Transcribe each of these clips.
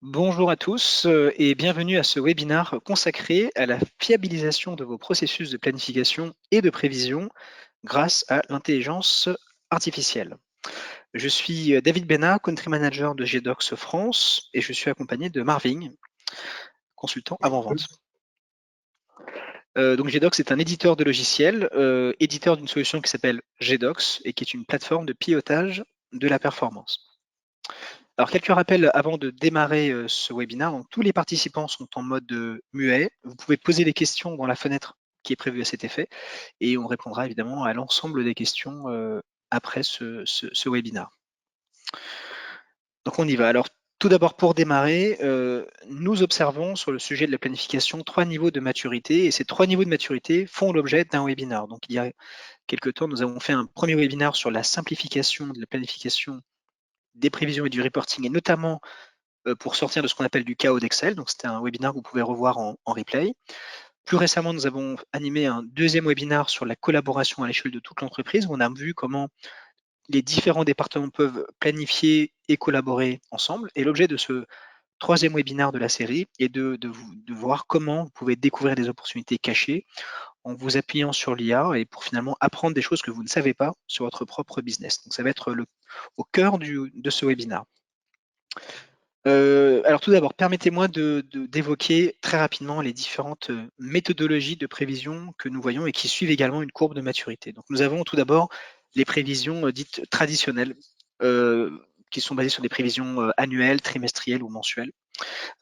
Bonjour à tous et bienvenue à ce webinaire consacré à la fiabilisation de vos processus de planification et de prévision grâce à l'intelligence artificielle. Je suis David Bena, Country Manager de GDocs France et je suis accompagné de Marvin, consultant avant-vente. Donc GDocs est un éditeur de logiciels, éditeur d'une solution qui s'appelle GDocs et qui est une plateforme de pilotage de la performance. Alors, quelques rappels avant de démarrer ce webinaire. Donc, tous les participants sont en mode muet. Vous pouvez poser des questions dans la fenêtre qui est prévue à cet effet et on répondra évidemment à l'ensemble des questions après ce webinaire. Donc, on y va. Alors, tout d'abord, pour démarrer, nous observons sur le sujet de la planification 3 niveaux de maturité et ces 3 niveaux de maturité font l'objet d'un webinaire. Donc, il y a quelques temps, nous avons fait un premier webinaire sur la simplification de la planification des prévisions et du reporting et notamment pour sortir de ce qu'on appelle du chaos d'Excel. Donc, c'était un webinaire que vous pouvez revoir en replay. Plus récemment, nous avons animé un deuxième webinaire sur la collaboration à l'échelle de toute l'entreprise, où on a vu comment les différents départements peuvent planifier et collaborer ensemble. Et l'objet de ce troisième webinaire de la série est de voir comment vous pouvez découvrir des opportunités cachées en vous appuyant sur l'IA et pour finalement apprendre des choses que vous ne savez pas sur votre propre business. Donc, ça va être au cœur de ce webinaire. Alors tout d'abord, permettez-moi d'évoquer très rapidement les différentes méthodologies de prévision que nous voyons et qui suivent également une courbe de maturité. Donc nous avons tout d'abord les prévisions dites traditionnelles, qui sont basées sur des prévisions annuelles, trimestrielles ou mensuelles,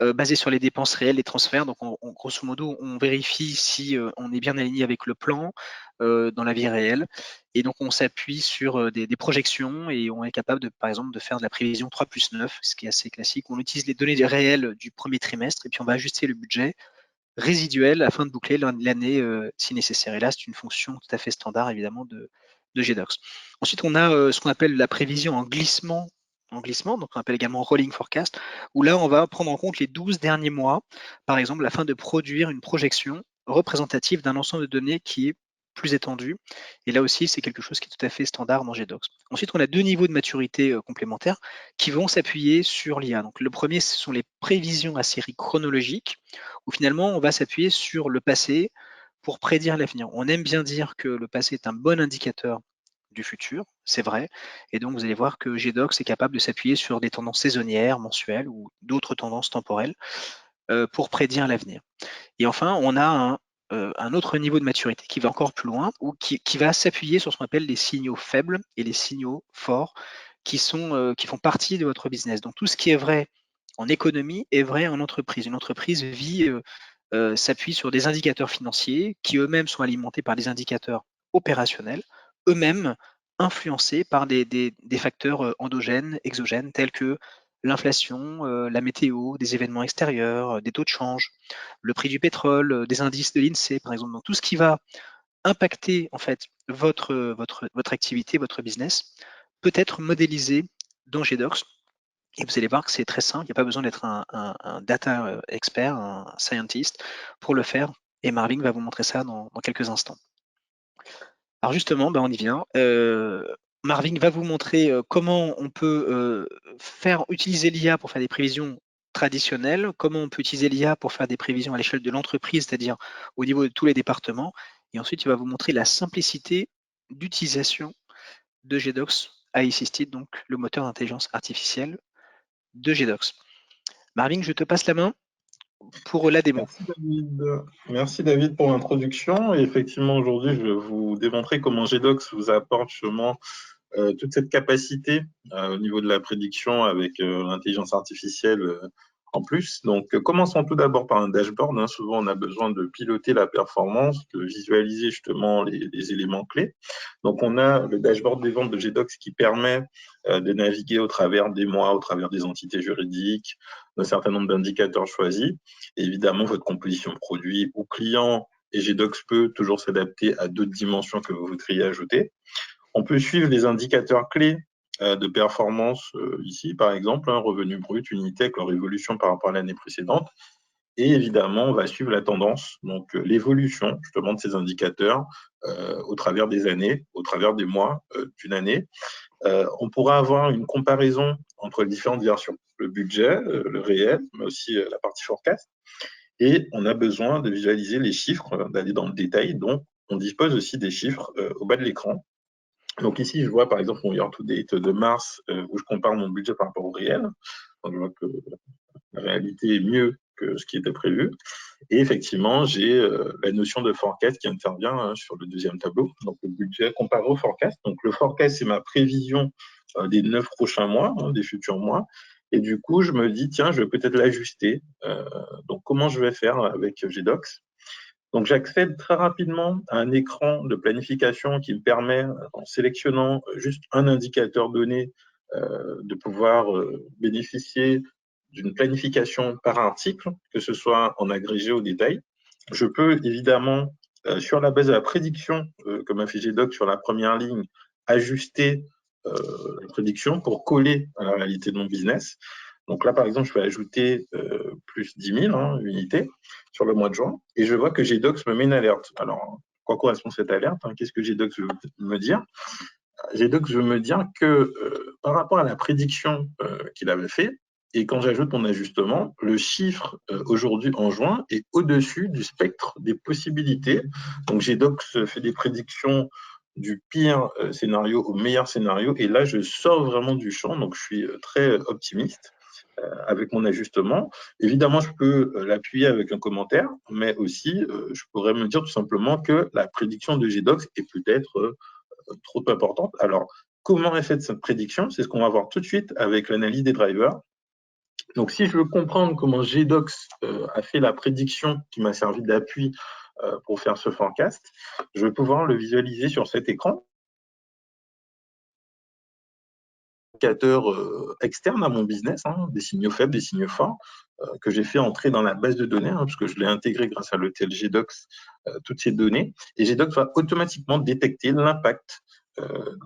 basées sur les dépenses réelles, les transferts. Donc grosso modo, on vérifie si on est bien aligné avec le plan dans la vie réelle. Et donc, on s'appuie sur des projections et on est capable, par exemple, de faire de la prévision 3+9, ce qui est assez classique. On utilise les données réelles du premier trimestre et puis on va ajuster le budget résiduel afin de boucler l'année si nécessaire. Et là, c'est une fonction tout à fait standard, évidemment, de GDocs. Ensuite, on a ce qu'on appelle la prévision en glissement, donc on appelle également rolling forecast, où là, on va prendre en compte les 12 derniers mois, par exemple, afin de produire une projection représentative d'un ensemble de données qui est plus étendu. Et là aussi, c'est quelque chose qui est tout à fait standard dans GDocs. Ensuite, on a 2 niveaux de maturité complémentaires qui vont s'appuyer sur l'IA. Donc, le premier, ce sont les prévisions à série chronologique, où finalement, on va s'appuyer sur le passé pour prédire l'avenir. On aime bien dire que le passé est un bon indicateur du futur, c'est vrai. Et donc, vous allez voir que GDocs est capable de s'appuyer sur des tendances saisonnières, mensuelles ou d'autres tendances temporelles pour prédire l'avenir. Et enfin, on a un autre niveau de maturité qui va encore plus loin ou qui va s'appuyer sur ce qu'on appelle les signaux faibles et les signaux forts qui font partie de votre business. Donc, tout ce qui est vrai en économie est vrai en entreprise. Une entreprise s'appuie sur des indicateurs financiers qui eux-mêmes sont alimentés par des indicateurs opérationnels, eux-mêmes influencés par des facteurs endogènes, exogènes, tels que l'inflation, la météo, des événements extérieurs, des taux de change, le prix du pétrole, des indices de l'INSEE, par exemple. Donc, tout ce qui va impacter en fait votre activité, votre business, peut être modélisé dans GDocs. Et vous allez voir que c'est très simple, il n'y a pas besoin d'être un data expert, un scientist pour le faire. Et Marvin va vous montrer ça dans quelques instants. Alors justement, on y vient. Marvin va vous montrer comment on peut utiliser l'IA pour faire des prévisions traditionnelles, comment on peut utiliser l'IA pour faire des prévisions à l'échelle de l'entreprise, c'est-à-dire au niveau de tous les départements. Et ensuite, il va vous montrer la simplicité d'utilisation de GDocs AI Assisted, donc le moteur d'intelligence artificielle de GDocs. Marvin, je te passe la main pour la démo. Merci David pour l'introduction. Et effectivement, aujourd'hui, je vais vous démontrer comment GDocs vous apporte justement toute cette capacité au niveau de la prédiction avec l'intelligence artificielle en plus. Donc, commençons tout d'abord par un dashboard. Hein. Souvent, on a besoin de piloter la performance, de visualiser justement les éléments clés. Donc, on a le dashboard des ventes de GDocs qui permet de naviguer au travers des mois, au travers des entités juridiques, d'un certain nombre d'indicateurs choisis. Et évidemment, votre composition produit ou client et GDocs peut toujours s'adapter à d'autres dimensions que vous voudriez ajouter. On peut suivre les indicateurs clés de performance ici, par exemple, un revenu brut, Unitech, leur évolution par rapport à l'année précédente. Et évidemment, on va suivre la tendance, donc l'évolution justement de ces indicateurs au travers des années, au travers des mois d'une année. on pourra avoir une comparaison entre les différentes versions, le budget, le réel, mais aussi la partie forecast. Et on a besoin de visualiser les chiffres, d'aller dans le détail. Donc, on dispose aussi des chiffres au bas de l'écran. Donc ici, je vois par exemple mon year-to-date de mars où je compare mon budget par rapport au réel. Donc, je vois que la réalité est mieux que ce qui était prévu. Et effectivement, j'ai la notion de forecast qui intervient sur le deuxième tableau. Donc le budget comparé au forecast. Donc le forecast, c'est ma prévision des 9 prochains mois, des futurs mois. Et du coup, je me dis, tiens, je vais peut-être l'ajuster. Donc comment je vais faire avec GDocs? Donc, j'accède très rapidement à un écran de planification qui me permet, en sélectionnant juste un indicateur donné, de pouvoir bénéficier d'une planification par article, que ce soit en agrégé ou au détail. Je peux évidemment, sur la base de la prédiction que m'a fait GDocs sur la première ligne, ajuster la prédiction pour coller à la réalité de mon business. Donc là, par exemple, je vais ajouter plus 10 000 unités sur le mois de juin et je vois que GDocs me met une alerte. Alors, quoi correspond cette alerte? Qu'est-ce que GDocs veut me dire? GDocs veut me dire que par rapport à la prédiction qu'il avait fait, et quand j'ajoute mon ajustement, le chiffre aujourd'hui en juin est au-dessus du spectre des possibilités. Donc GDocs fait des prédictions du pire scénario au meilleur scénario, et là je sors vraiment du champ, donc je suis très optimiste avec mon ajustement. Évidemment, je peux l'appuyer avec un commentaire, mais aussi, je pourrais me dire tout simplement que la prédiction de GDocs est peut-être trop importante. Alors, comment est faite cette prédiction? C'est ce qu'on va voir tout de suite avec l'analyse des drivers. Donc, si je veux comprendre comment GDocs a fait la prédiction qui m'a servi d'appui pour faire ce forecast, je vais pouvoir le visualiser sur cet écran. Externe à mon business, des signaux faibles, des signaux forts, que j'ai fait entrer dans la base de données, parce que je l'ai intégré grâce à l'ETL GDocs, toutes ces données. Et GDocs va automatiquement détecter l'impact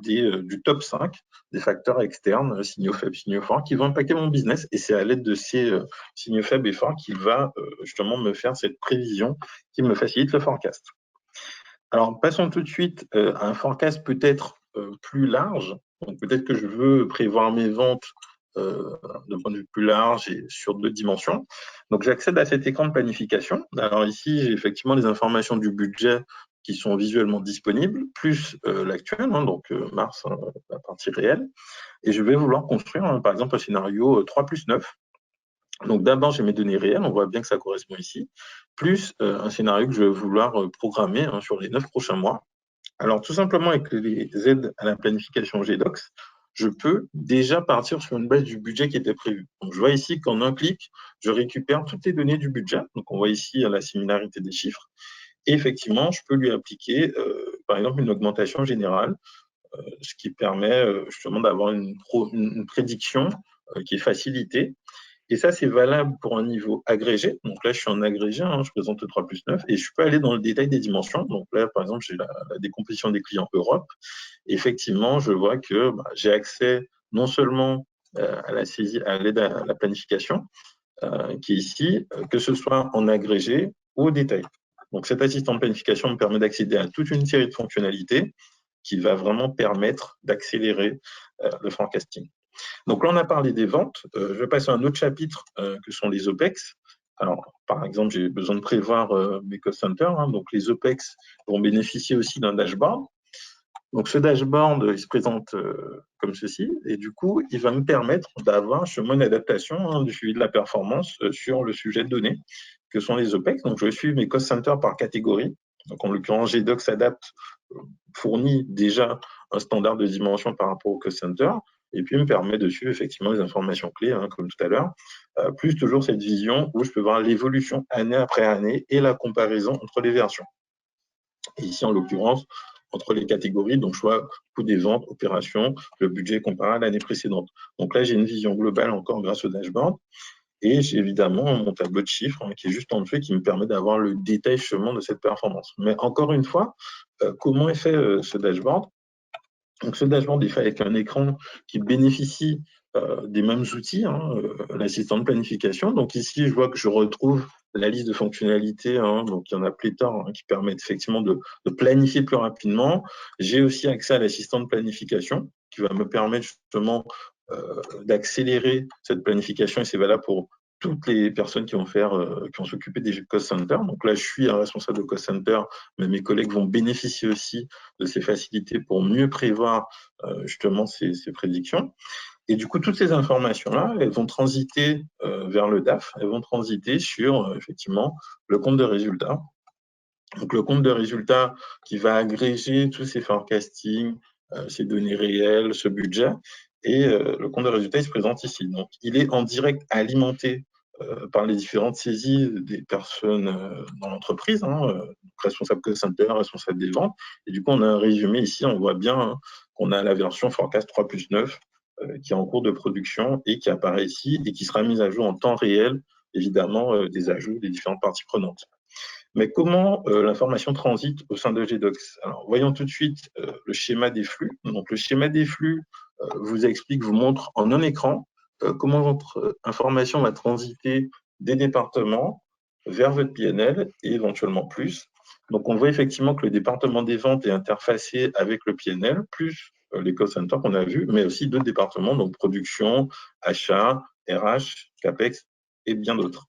du top 5 des facteurs externes, signaux faibles, signaux forts, qui vont impacter mon business. Et c'est à l'aide de ces signaux faibles et forts qu'il va justement me faire cette prévision qui me facilite le forecast. Alors, passons tout de suite à un forecast peut-être plus large. Donc, peut-être que je veux prévoir mes ventes d'un point de vue plus large et sur 2 dimensions. Donc, j'accède à cet écran de planification. Alors ici, j'ai effectivement les informations du budget qui sont visuellement disponibles, plus l'actuel, donc mars, la partie réelle. Et je vais vouloir construire, par exemple, un scénario 3+9. Donc d'abord, j'ai mes données réelles, on voit bien que ça correspond ici, plus un scénario que je vais vouloir programmer sur les 9 prochains mois. Alors tout simplement avec les aides à la planification GDocs, je peux déjà partir sur une base du budget qui était prévu. Donc je vois ici qu'en un clic, je récupère toutes les données du budget. Donc on voit ici la similarité des chiffres. Et effectivement, je peux lui appliquer par exemple une augmentation générale, ce qui permet justement d'avoir une prédiction qui est facilitée. Et ça, c'est valable pour un niveau agrégé. Donc là, je suis en agrégé, je présente le 3+9, et je peux aller dans le détail des dimensions. Donc là, par exemple, j'ai la décomposition des clients Europe. Et effectivement, je vois que j'ai accès non seulement à la saisie, à l'aide à la planification, qui est ici, que ce soit en agrégé ou au détail. Donc cet assistant de planification me permet d'accéder à toute une série de fonctionnalités qui va vraiment permettre d'accélérer le forecasting. Donc là, on a parlé des ventes. Je vais passer à un autre chapitre que sont les OPEX. Alors, par exemple, j'ai besoin de prévoir mes cost centers. Donc, les OPEX vont bénéficier aussi d'un dashboard. Donc, ce dashboard, il se présente comme ceci. Et du coup, il va me permettre d'avoir un chemin d'adaptation du suivi de la performance sur le sujet de données, que sont les OPEX. Donc, je vais suivre mes cost centers par catégorie. Donc, en l'occurrence, GDocs Adapt fournit déjà un standard de dimension par rapport au cost center, et puis me permet de suivre effectivement les informations clés, comme tout à l'heure, plus toujours cette vision où je peux voir l'évolution année après année et la comparaison entre les versions. Et ici, en l'occurrence, entre les catégories, donc je vois coût des ventes, opérations, le budget comparé à l'année précédente. Donc là, j'ai une vision globale encore grâce au dashboard. Et j'ai évidemment mon tableau de chiffres qui est juste en dessous et qui me permet d'avoir le détail justement de cette performance. Mais encore une fois, comment est fait ce dashboard? Donc ce dashboard est fait avec un écran qui bénéficie des mêmes outils, l'assistant de planification. Donc ici, je vois que je retrouve la liste de fonctionnalités, donc il y en a pléthore qui permettent effectivement de planifier plus rapidement. J'ai aussi accès à l'assistant de planification qui va me permettre justement d'accélérer cette planification, et c'est valable pour toutes les personnes qui vont s'occuper des cost centers. Donc là, je suis un responsable de cost center, mais mes collègues vont bénéficier aussi de ces facilités pour mieux prévoir justement ces prédictions. Et du coup, toutes ces informations-là, elles vont transiter vers le DAF, elles vont transiter sur effectivement le compte de résultats. Donc le compte de résultats qui va agréger tous ces forecastings, ces données réelles, ce budget, et le compte de résultats, il se présente ici. Donc il est en direct alimenté par les différentes saisies des personnes dans l'entreprise, responsable cost center, responsable des ventes. Et du coup, on a un résumé ici, on voit bien qu'on a la version forecast 3+9 qui est en cours de production et qui apparaît ici et qui sera mise à jour en temps réel, évidemment, des ajouts des différentes parties prenantes. Mais comment l'information transite au sein de GDocs? Alors, voyons tout de suite le schéma des flux. Donc, le schéma des flux vous montre en un écran comment votre information va transiter des départements vers votre PNL et éventuellement plus. Donc, on voit effectivement que le département des ventes est interfacé avec le PNL, plus les cost centers qu'on a vus, mais aussi d'autres départements, donc production, achat, RH, CAPEX et bien d'autres.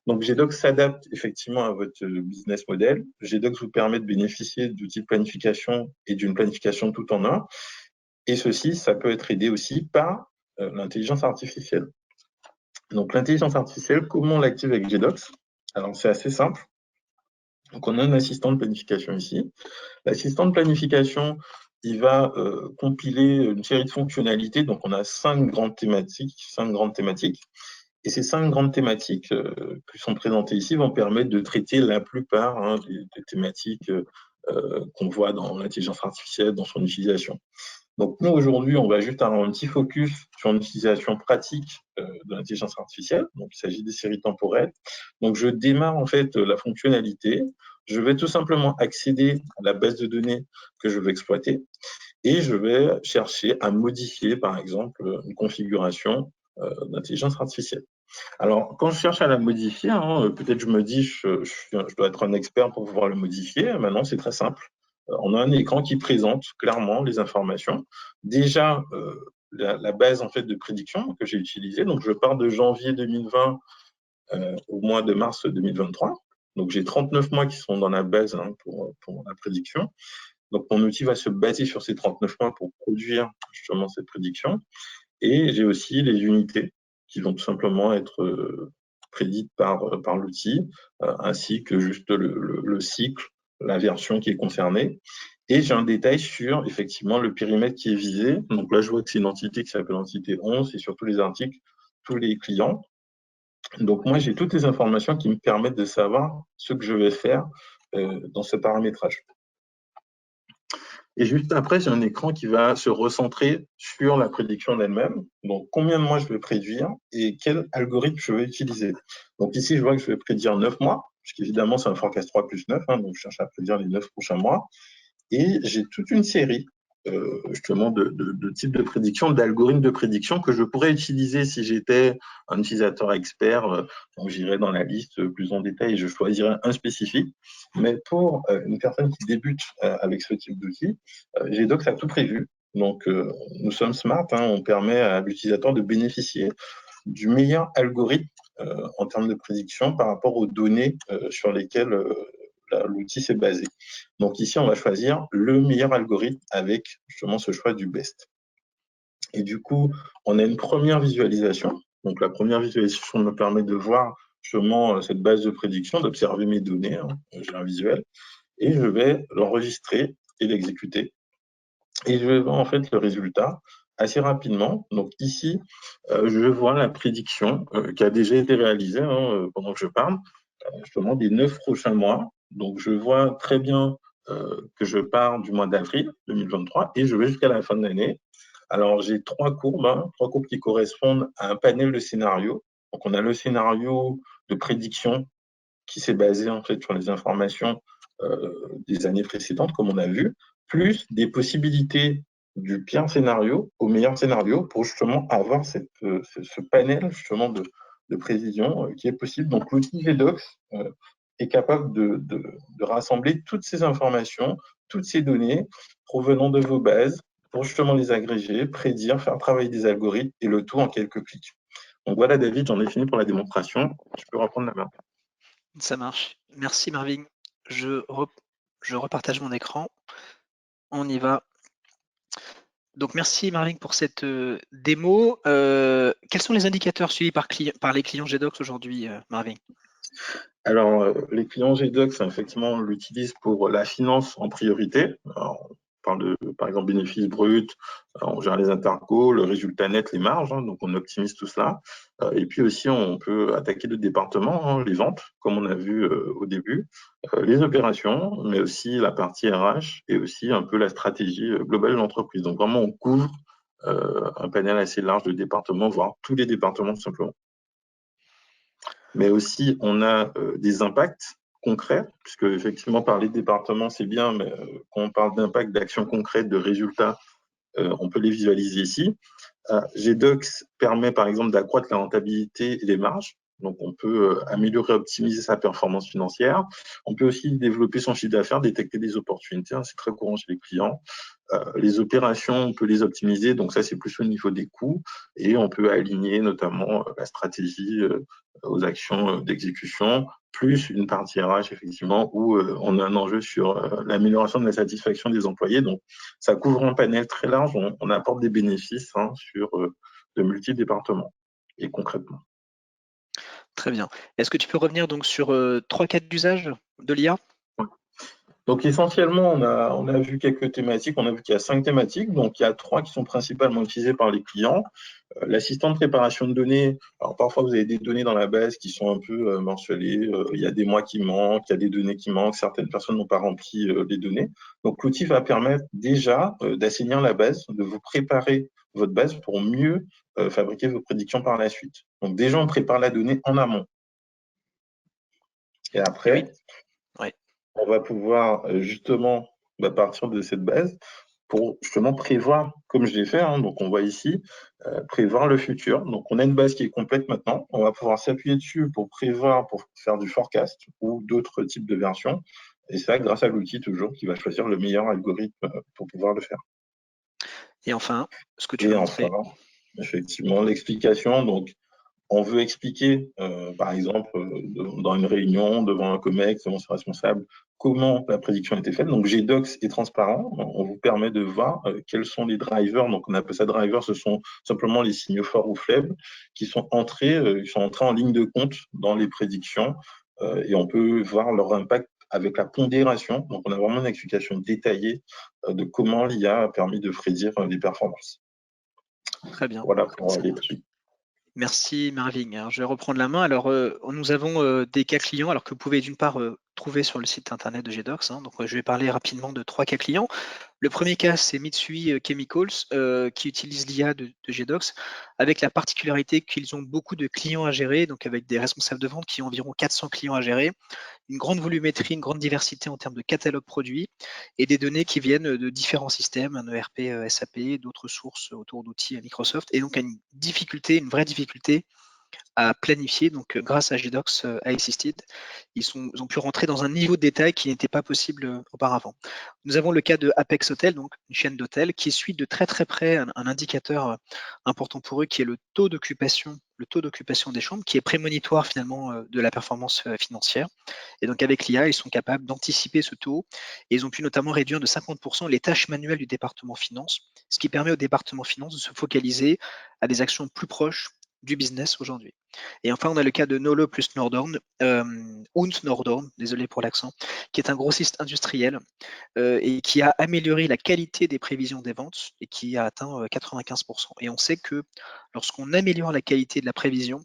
Donc, GDocs s'adapte effectivement à votre business model. GDocs vous permet de bénéficier d'outils de planification et d'une planification tout en un. Et ceci, ça peut être aidé aussi par l'intelligence artificielle. Donc, l'intelligence artificielle, comment on l'active avec GDocs? Alors, c'est assez simple. Donc, on a un assistant de planification ici. L'assistant de planification, il va compiler une série de fonctionnalités. Donc, on a 5 grandes thématiques. Et ces 5 grandes thématiques qui sont présentées ici vont permettre de traiter la plupart des thématiques qu'on voit dans l'intelligence artificielle, dans son utilisation. Donc nous, aujourd'hui, on va juste avoir un petit focus sur une utilisation pratique de l'intelligence artificielle. Donc il s'agit des séries temporelles. Donc je démarre en fait la fonctionnalité. Je vais tout simplement accéder à la base de données que je veux exploiter et je vais chercher à modifier, par exemple, une configuration d'intelligence artificielle. Alors, quand je cherche à la modifier, peut-être je me dis je dois être un expert pour pouvoir le modifier. Maintenant, c'est très simple. On a un écran qui présente clairement les informations. Déjà, la base en fait de prédiction que j'ai utilisée. Donc, je pars de janvier 2020 au mois de mars 2023. Donc, j'ai 39 mois qui sont dans la base pour la prédiction. Donc, mon outil va se baser sur ces 39 mois pour produire justement cette prédiction. Et j'ai aussi les unités qui vont tout simplement être prédites par l'outil, ainsi que juste le cycle, la version qui est concernée. Et j'ai un détail sur, effectivement, le périmètre qui est visé. Donc là, je vois que c'est une entité qui s'appelle entité 11 et sur tous les articles, tous les clients. Donc moi, j'ai toutes les informations qui me permettent de savoir ce que je vais faire dans ce paramétrage. Et juste après, j'ai un écran qui va se recentrer sur la prédiction d'elle-même. Donc, combien de mois je vais prédire et quel algorithme je vais utiliser. Donc ici, je vois que je vais prédire 9 mois, puisqu'évidemment, c'est un forecast 3+9, donc je cherche à prédire les 9 prochains mois. Et j'ai toute une série justement de types de prédiction, d'algorithmes de prédiction que je pourrais utiliser si j'étais un utilisateur expert. Donc j'irai dans la liste plus en détail et je choisirais un spécifique. Mais pour une personne qui débute avec ce type d'outil, GDocs a tout prévu. Donc nous sommes smart, on permet à l'utilisateur de bénéficier du meilleur algorithme en termes de prédiction par rapport aux données sur lesquelles l'outil s'est basé. Donc ici, on va choisir le meilleur algorithme avec justement ce choix du best. Et du coup, on a une première visualisation. Donc la première visualisation me permet de voir justement cette base de prédiction, d'observer mes données. J'ai un visuel. Et je vais l'enregistrer et l'exécuter. Et je vais voir en fait le résultat assez rapidement. Donc ici, je vois la prédiction qui a déjà été réalisée pendant que je parle, justement des 9 prochains mois. Donc je vois très bien que je pars du mois d'avril 2023 et je vais jusqu'à la fin de l'année. Alors j'ai 3 courbes qui correspondent à un panel de scénarios. Donc on a le scénario de prédiction qui s'est basé en fait sur les informations des années précédentes, comme on a vu, plus des possibilités du pire scénario au meilleur scénario pour justement avoir ce panel justement de prévision qui est possible. Donc l'outil GDocs est capable de rassembler toutes ces informations, toutes ces données provenant de vos bases pour justement les agréger, prédire, faire travailler des algorithmes et le tout en quelques clics. Donc voilà, David, j'en ai fini pour la démonstration. Tu peux reprendre la main. Ça marche. Merci Marvin. Je repartage mon écran. On y va. Donc merci Marvin pour cette démo. Quels sont les indicateurs suivis par les clients GDocs aujourd'hui, Marvin? Alors, les clients GDocs, effectivement, on l'utilise pour la finance en priorité. Alors, on parle de, par exemple, bénéfices bruts, on gère les intercos, le résultat net, les marges, hein, donc on optimise tout cela. Et puis aussi, on peut attaquer d'autres départements, hein, les ventes, comme on a vu au début, les opérations, mais aussi la partie RH et aussi un peu la stratégie globale de l'entreprise. Donc vraiment, on couvre un panel assez large de départements, voire tous les départements tout simplement. Mais aussi on a des impacts concrets, puisque effectivement parler de département c'est bien, mais quand on parle d'impact, d'actions concrètes, de résultats, on peut les visualiser ici. GDocs permet par exemple d'accroître la rentabilité et les marges. Donc, on peut améliorer, optimiser sa performance financière. On peut aussi développer son chiffre d'affaires, détecter des opportunités. Hein, c'est très courant chez les clients. Les opérations, on peut les optimiser. Donc, ça, c'est plus au niveau des coûts. Et on peut aligner notamment la stratégie aux actions d'exécution, plus une partie RH, effectivement, où on a un enjeu sur l'amélioration de la satisfaction des employés. Donc, ça couvre un panel très large. On apporte des bénéfices sur de multiples départements et concrètement. Très bien. Est-ce que tu peux revenir donc sur 3 cas d'usage de l'IA? Donc essentiellement, on a vu quelques thématiques. On a vu qu'il y a 5 thématiques. Donc il y a 3 qui sont principalement utilisées par les clients. L'assistant de préparation de données, alors parfois vous avez des données dans la base qui sont un peu mensualisées, il y a des mois qui manquent, il y a des données qui manquent, certaines personnes n'ont pas rempli les données. Donc l'outil va permettre déjà d'assainir la base, de vous préparer votre base pour mieux fabriquer vos prédictions par la suite. Donc déjà on prépare la donnée en amont. Et après, on va pouvoir justement, à partir de cette base, pour justement prévoir, comme je l'ai fait, hein, donc on voit ici, prévoir le futur. Donc on a une base qui est complète maintenant, on va pouvoir s'appuyer dessus pour prévoir, pour faire du forecast ou d'autres types de versions. Et ça, grâce à l'outil toujours qui va choisir le meilleur algorithme pour pouvoir le faire. Et enfin, ce que tu veux montrer. Enfin, effectivement, l'explication. Donc, on veut expliquer, par exemple, dans une réunion, devant un COMEX, devant son responsable, comment la prédiction a été faite. Donc, GDocs est transparent. On vous permet de voir quels sont les drivers. Donc, on appelle ça drivers. Ce sont simplement les signaux forts ou faibles qui sont entrés en ligne de compte dans les prédictions. Et on peut voir leur impact avec la pondération. Donc, on a vraiment une explication détaillée de comment l'IA a permis de prédire les performances. Très bien. Voilà pour les prix. Merci Marvin. Alors, je vais reprendre la main. Alors, nous avons des cas clients alors que vous pouvez d'une part trouver sur le site internet de GDocs. Hein. Donc, je vais parler rapidement de 3 cas clients. Le premier cas, c'est Mitsui Chemicals qui utilise l'IA de GDocs avec la particularité qu'ils ont beaucoup de clients à gérer, donc avec des responsables de vente qui ont environ 400 clients à gérer, une grande volumétrie, une grande diversité en termes de catalogue produits et des données qui viennent de différents systèmes, un ERP, SAP, d'autres sources autour d'outils Microsoft, et donc une vraie difficulté à planifier. Donc, grâce à GDocs Assisted, ils ont pu rentrer dans un niveau de détail qui n'était pas possible auparavant. Nous avons le cas de Apex Hotel, donc une chaîne d'hôtels, qui suit de très très près un indicateur important pour eux, qui est le taux d'occupation des chambres, qui est prémonitoire finalement de la performance financière. Et donc avec l'IA, ils sont capables d'anticiper ce taux et ils ont pu notamment réduire de 50% les tâches manuelles du département finance, ce qui permet au département finance de se focaliser à des actions plus proches du business aujourd'hui. Et enfin, on a le cas de Nolo plus Nordhorn, Nordhorn, désolé pour l'accent, qui est un grossiste industriel et qui a amélioré la qualité des prévisions des ventes et qui a atteint 95%. Et on sait que lorsqu'on améliore la qualité de la prévision,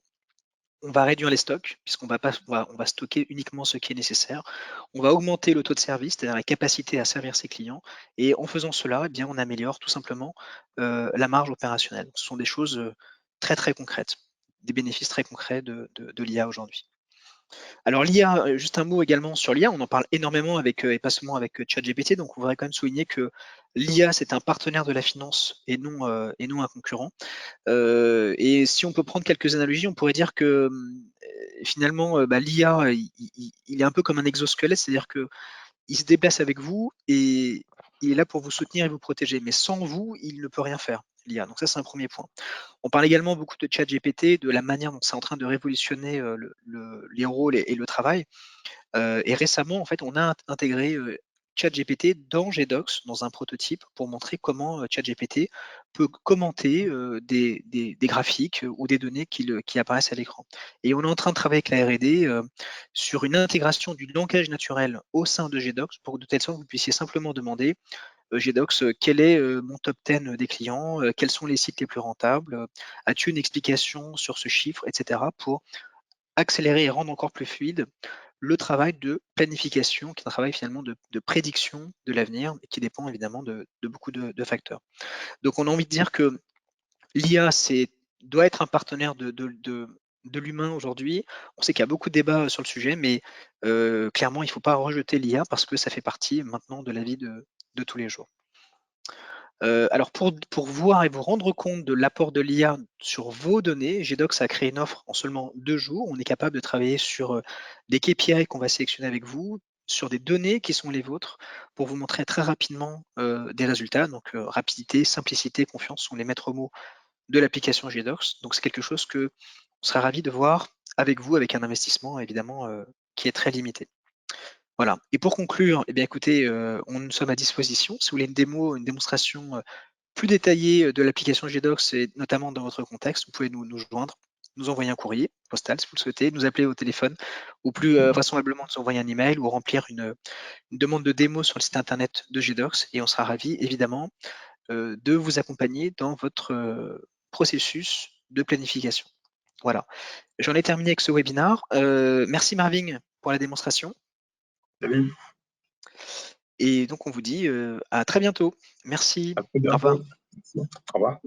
on va réduire les stocks, puisqu'on va pas, on va stocker uniquement ce qui est nécessaire. On va augmenter le taux de service, c'est-à-dire la capacité à servir ses clients. Et en faisant cela, eh bien, on améliore tout simplement la marge opérationnelle. Ce sont des choses très très concrètes, des bénéfices très concrets de l'IA aujourd'hui. Alors l'IA, juste un mot également sur l'IA, on en parle énormément avec, et pas seulement avec ChatGPT, donc on voudrait quand même souligner que l'IA, c'est un partenaire de la finance et non un concurrent. Et si on peut prendre quelques analogies, on pourrait dire que finalement, l'IA, il est un peu comme un exosquelette, c'est-à-dire qu'il se déplace avec vous et il est là pour vous soutenir et vous protéger, mais sans vous, il ne peut rien faire, l'IA. Donc ça, c'est un premier point. On parle également beaucoup de ChatGPT, de la manière dont c'est en train de révolutionner les rôles et le travail. Et récemment, en fait, on a intégré ChatGPT dans GDocs, dans un prototype, pour montrer comment ChatGPT peut commenter des graphiques ou des données qui apparaissent à l'écran. Et on est en train de travailler avec la R&D sur une intégration du langage naturel au sein de GDocs, pour de telle sorte que vous puissiez simplement demander GDocs, quel est mon top 10 des clients, quels sont les sites les plus rentables, as-tu une explication sur ce chiffre, etc., pour accélérer et rendre encore plus fluide le travail de planification, qui est un travail finalement de prédiction de l'avenir, et qui dépend évidemment de beaucoup de facteurs. Donc on a envie de dire que l'IA doit être un partenaire de l'humain aujourd'hui. On sait qu'il y a beaucoup de débats sur le sujet, mais clairement, il ne faut pas rejeter l'IA parce que ça fait partie maintenant de la vie de tous les jours. Alors pour voir et vous rendre compte de l'apport de l'IA sur vos données, GDocs a créé une offre en seulement 2 jours. On est capable de travailler sur des KPI qu'on va sélectionner avec vous, sur des données qui sont les vôtres, pour vous montrer très rapidement des résultats. Donc rapidité, simplicité, confiance sont les maîtres mots de l'application GDocs. Donc c'est quelque chose que on sera ravi de voir avec vous, avec un investissement évidemment qui est très limité. Voilà. Et pour conclure, eh bien écoutez, nous sommes à disposition. Si vous voulez une démonstration plus détaillée de l'application GDocs et notamment dans votre contexte, vous pouvez nous joindre, nous envoyer un courrier postal si vous le souhaitez, nous appeler au téléphone ou plus vraisemblablement nous envoyer un email ou remplir une demande de démo sur le site internet de GDocs et on sera ravi évidemment de vous accompagner dans votre processus de planification. Voilà. J'en ai terminé avec ce webinar. Merci Marvin pour la démonstration. Salut, Et donc on vous dit à très bientôt. Merci. à très Au revoir. bientôt. Merci. Au revoir.